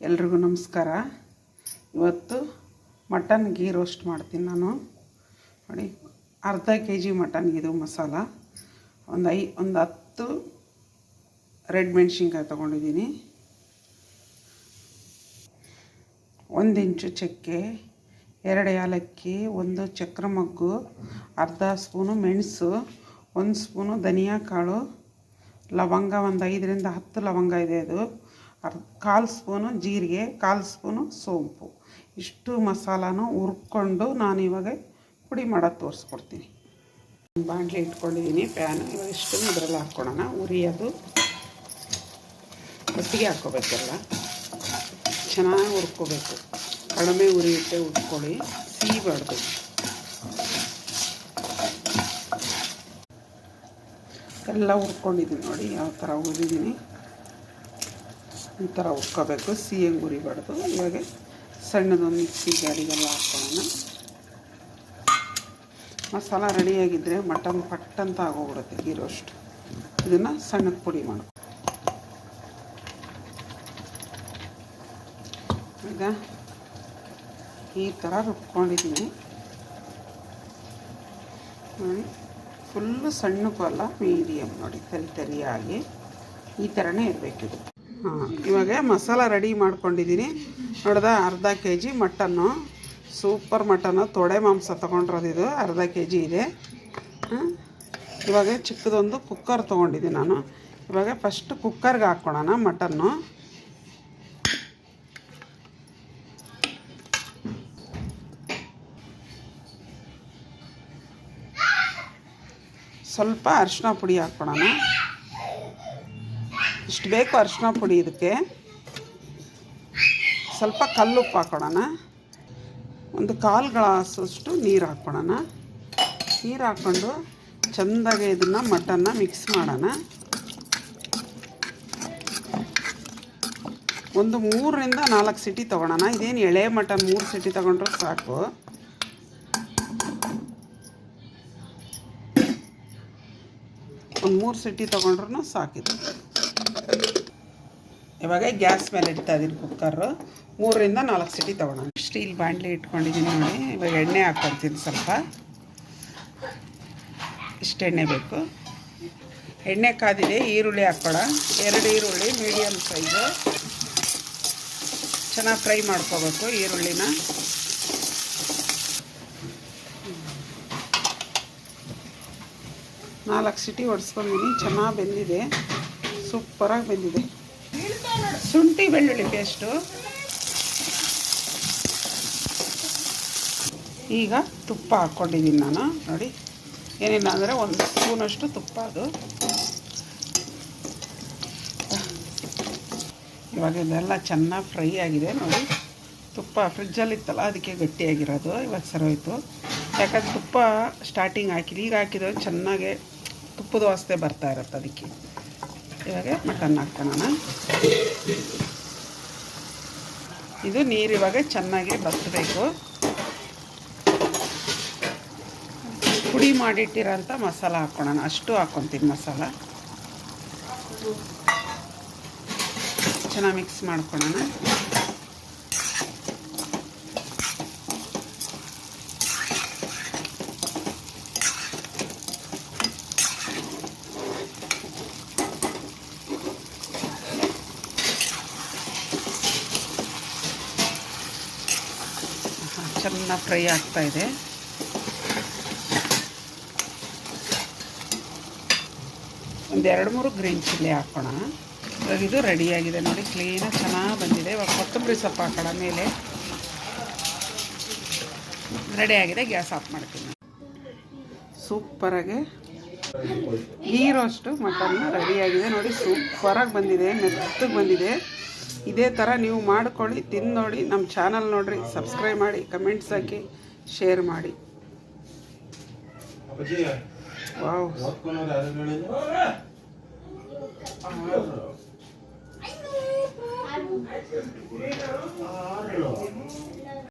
ಎಲ್ರಿಗೂ ನಮಸ್ಕಾರ. ಇವತ್ತು ಮಟನ್ ಗೀ ರೋಸ್ಟ್ ಮಾಡ್ತೀನಿ ನಾನು. ನೋಡಿ, ಅರ್ಧ kg ಮಟನ್ಗಿದು ಮಸಾಲ. ಒಂದು 10 ರೆಡ್ ಮೆಣಸಿನ್ಕಾಯಿ ತೊಗೊಂಡಿದ್ದೀನಿ, 1 ಇಂಚು ಚಕ್ಕೆ, 2 ಏಲಕ್ಕಿ, 1 ಚಕ್ರ ಮೊಗ್ಗು, ಅರ್ಧ ಸ್ಪೂನು ಮೆಣಸು, 1 ಸ್ಪೂನು ಧನಿಯಾ ಕಾಳು, ಲವಂಗ ಒಂದು 5 ರಿಂದ 10 ಲವಂಗ ಇದೆ. ಅದು 1/4 ಸ್ಪೂನು ಜೀರಿಗೆ, 1/4 ಸ್ಪೂನು ಸೋಂಪು. ಇಷ್ಟು ಮಸಾಲಾನು ಹುರ್ಕೊಂಡು ನಾನು ಇವಾಗ ಪುಡಿ ಮಾಡೋದು ತೋರಿಸ್ಕೊಡ್ತೀನಿ. ಬಾಣಲೆ ಇಟ್ಕೊಂಡಿದ್ದೀನಿ, ಪ್ಯಾನ್. ಇವಾಗ ಇಷ್ಟನ್ನು ಇದರಲ್ಲಿ ಹಾಕ್ಕೊಳ್ಳೋಣ. ಉರಿಯೋದು ಒಟ್ಟಿಗೆ ಹಾಕ್ಕೋಬೇಕೆಲ್ಲ, ಚೆನ್ನಾಗಿ ಹುರ್ಕೋಬೇಕು. ಕಡಿಮೆ ಉರಿ ಇಟ್ಟೆ ಹುರ್ಕೊಳ್ಳಿ, ಸಿಹಿಬಾರ್ದು. ಎಲ್ಲ ಹುರ್ಕೊಂಡಿದ್ದೀನಿ ನೋಡಿ, ಯಾವ ಥರ ಹುರಿದಿದ್ದೀನಿ ಈ ಥರ ಹುರ್ಕೋಬೇಕು, ಸಿಹಿಗೆ ಹುರಿಬಾರ್ದು. ಇವಾಗ ಸಣ್ಣದೊಂದು ಮಿಕ್ಸಿ ಜಾರಿಗೆಲ್ಲ ಹಾಕ್ಕೊಳ್ಳೋಣ. ಮಸಾಲ ರೆಡಿಯಾಗಿದ್ದರೆ ಮಟನ್ ಪಟ್ಟಂತ ಆಗೋಗ್ಬಿಡುತ್ತೆ ಗೀ ರೋಸ್ಟ್. ಇದನ್ನು ಸಣ್ಣಕ್ಕೆ ಪುಡಿ ಮಾಡು. ಈಗ ಈ ಥರ ರುಬ್ಕೊಂಡಿದ್ದೀನಿ ನೋಡಿ. ಫುಲ್ಲು ಸಣ್ಣಕ್ಕೂ ಅಲ್ಲ, ಮೀಡಿಯಮ್ ನೋಡಿ, ತರಿಯಾಗಿ ಈ ಥರನೇ ಇರಬೇಕಿದು. ಇವಾಗ ಮಸಾಲ ರೆಡಿ ಮಾಡ್ಕೊಂಡಿದ್ದೀನಿ. ನೋಡ್ದ, ಅರ್ಧ kg ಮಟನ್ನು, ಸೂಪರ್ ಮಟನ್ನು, ತೊಡೆ ಮಾಂಸ ತೊಗೊಂಡಿರೋದಿದು, ಅರ್ಧ kg ಇದೆ. ಇವಾಗ ಚಿಕ್ಕದೊಂದು ಕುಕ್ಕರ್ ತೊಗೊಂಡಿದ್ದೀನಿ ನಾನು. ಇವಾಗ ಫಸ್ಟ್ ಕುಕ್ಕರ್ಗೆ ಹಾಕ್ಕೊಳ್ಳೋಣ ಮಟನ್ನು. ಸ್ವಲ್ಪ ಅರಿಶಿನ ಪುಡಿ ಹಾಕ್ಕೊಳ್ಳೋಣ. ಇಷ್ಟು ಬೇಕು ಅರಿಶಿನ ಪುಡಿ. ಇದಕ್ಕೆ ಸ್ವಲ್ಪ ಕಲ್ಲುಪ್ಪು ಹಾಕ್ಕೊಳ್ಳೋಣ. ಒಂದು 1/4 ಗ್ಲಾಸಷ್ಟು ನೀರು ಹಾಕ್ಕೊಳ್ಳೋಣ. ನೀರು ಹಾಕ್ಕೊಂಡು ಚೆಂದಾಗಿ ಇದನ್ನು ಮಟನ್ನ ಮಿಕ್ಸ್ ಮಾಡೋಣ. ಒಂದು 3 ರಿಂದ 4 ಸಿಟಿ ತೊಗೊಳೋಣ. ಇದೇನು ಎಳೆ ಮಟನ್, 3 ಸಿಟಿ ತೊಗೊಂಡ್ರೆ ಸಾಕು. ಒಂದು 3 ಸಿಟಿ ತೊಗೊಂಡ್ರೂ ಸಾಕಿದೆ. ಇವಾಗ ಗ್ಯಾಸ್ ಮೇಲೆ ಇಡ್ತಾ ಇದ್ದೀನಿ ಕುಕ್ಕರು. 3 ರಿಂದ 4 ಸಿಟಿ ತೊಗೊಳೋಣ. ಸ್ಟೀಲ್ ಬಾಣಲೆ ಇಟ್ಕೊಂಡಿದ್ದೀನಿ ನೋಡಿ. ಇವಾಗ ಎಣ್ಣೆ ಹಾಕ್ಕೊಳ್ತೀನಿ ಸ್ವಲ್ಪ. ಇಷ್ಟು ಎಣ್ಣೆ ಬೇಕು. ಎಣ್ಣೆ ಕಾದಿದೆ. ಈರುಳ್ಳಿ ಹಾಕ್ಕೊಳ್ಳೋ. 2 ಈರುಳ್ಳಿ ಮೀಡಿಯಮ್ ಸೈಜು. ಚೆನ್ನಾಗಿ ಫ್ರೈ ಮಾಡ್ಕೋಬೇಕು ಈರುಳ್ಳಿನ. ನಾಲ್ಕು ಸಿಟಿ ಹೊಡ್ಸ್ಕೊಂಡಿದ್ದೀನಿ. ಚೆನ್ನಾಗಿ ಬೆಂದಿದೆ, ಸೂಪರಾಗಿ ಬೆಂದಿದೆ. ಶುಂಠಿ ಬೆಳ್ಳುಳ್ಳಿ ಪೇಸ್ಟು. ಈಗ ತುಪ್ಪ ಹಾಕ್ಕೊಂಡಿದ್ದೀನಿ ನಾನು ನೋಡಿ. ಏನಿಲ್ಲ ಅಂದರೆ 1 ಸ್ಪೂನಷ್ಟು ತುಪ್ಪ. ಅದು ಇವಾಗ ಇದೆಲ್ಲ ಚೆನ್ನಾಗಿ ಫ್ರೈ ಆಗಿದೆ ನೋಡಿ. ತುಪ್ಪ ಫ್ರಿಜ್ಜಲ್ಲಿತ್ತಲ್ಲ, ಅದಕ್ಕೆ ಗಟ್ಟಿಯಾಗಿರೋದು. ಇವಾಗ ಸರೋಯ್ತು. ಯಾಕಂದ್ರೆ ತುಪ್ಪ ಸ್ಟಾರ್ಟಿಂಗ್ ಹಾಕಿದ್ದು, ಈಗ ಹಾಕಿದ್ರೆ ಚೆನ್ನಾಗೆ ತುಪ್ಪದ ವಾಸನೆ ಬರ್ತಾ ಇರುತ್ತೆ. ಅದಕ್ಕೆ ಇವಾಗ ಮಟನ್ ಹಾಕ್ಕೊಳ್ಳೋಣ. ಇದು ನೀರು ಇವಾಗ ಚೆನ್ನಾಗಿ ಬತ್ತಬೇಕು. ಪುಡಿ ಮಾಡಿಟ್ಟಿರೋಂಥ ಮಸಾಲ ಹಾಕ್ಕೊಳ್ಳೋಣ. ಅಷ್ಟು ಹಾಕ್ಕೊತೀನಿ ಮಸಾಲ. ಚೆನ್ನಾಗಿ ಮಿಕ್ಸ್ ಮಾಡ್ಕೊಳ್ಳೋಣ. ಚೆನ್ನಾಗಿ ಫ್ರೈ ಆಗ್ತಾಯಿದೆ. ಒಂದು 2-3 ಗ್ರೀನ್ ಚಿಲ್ಲಿ ಹಾಕೋಣ. ಇವಾಗ ಇದು ರೆಡಿಯಾಗಿದೆ ನೋಡಿ. ಕ್ಲೀನಾಗಿ ಚೆನ್ನಾಗಿ ಬಂದಿದೆ. ಇವಾಗ ಕೊತ್ತಂಬರಿ ಸೊಪ್ಪು ಹಾಕೋಣ ಮೇಲೆ. ರೆಡಿಯಾಗಿದೆ. ಗ್ಯಾಸ್ ಆಫ್ ಮಾಡ್ತೀನಿ. ಸೂಪರಾಗಿ ಗೀ ರೋಸ್ಟು ಮಟನ್ನ ರೆಡಿಯಾಗಿದೆ ನೋಡಿ. ಸೂಪರಾಗಿ ಬಂದಿದೆ, ಮೆತ್ತಗೆ ಬಂದಿದೆ. ಇದೇ ಥರ ನೀವು ಮಾಡ್ಕೊಳ್ಳಿ, ತಿಂದು ನೋಡಿ. ನಮ್ಮ ಚಾನಲ್ ನೋಡಿರಿ, ಸಬ್ಸ್ಕ್ರೈಬ್ ಮಾಡಿ, ಕಮೆಂಟ್ಸ್ ಹಾಕಿ, ಶೇರ್ ಮಾಡಿ. ವಾವ್.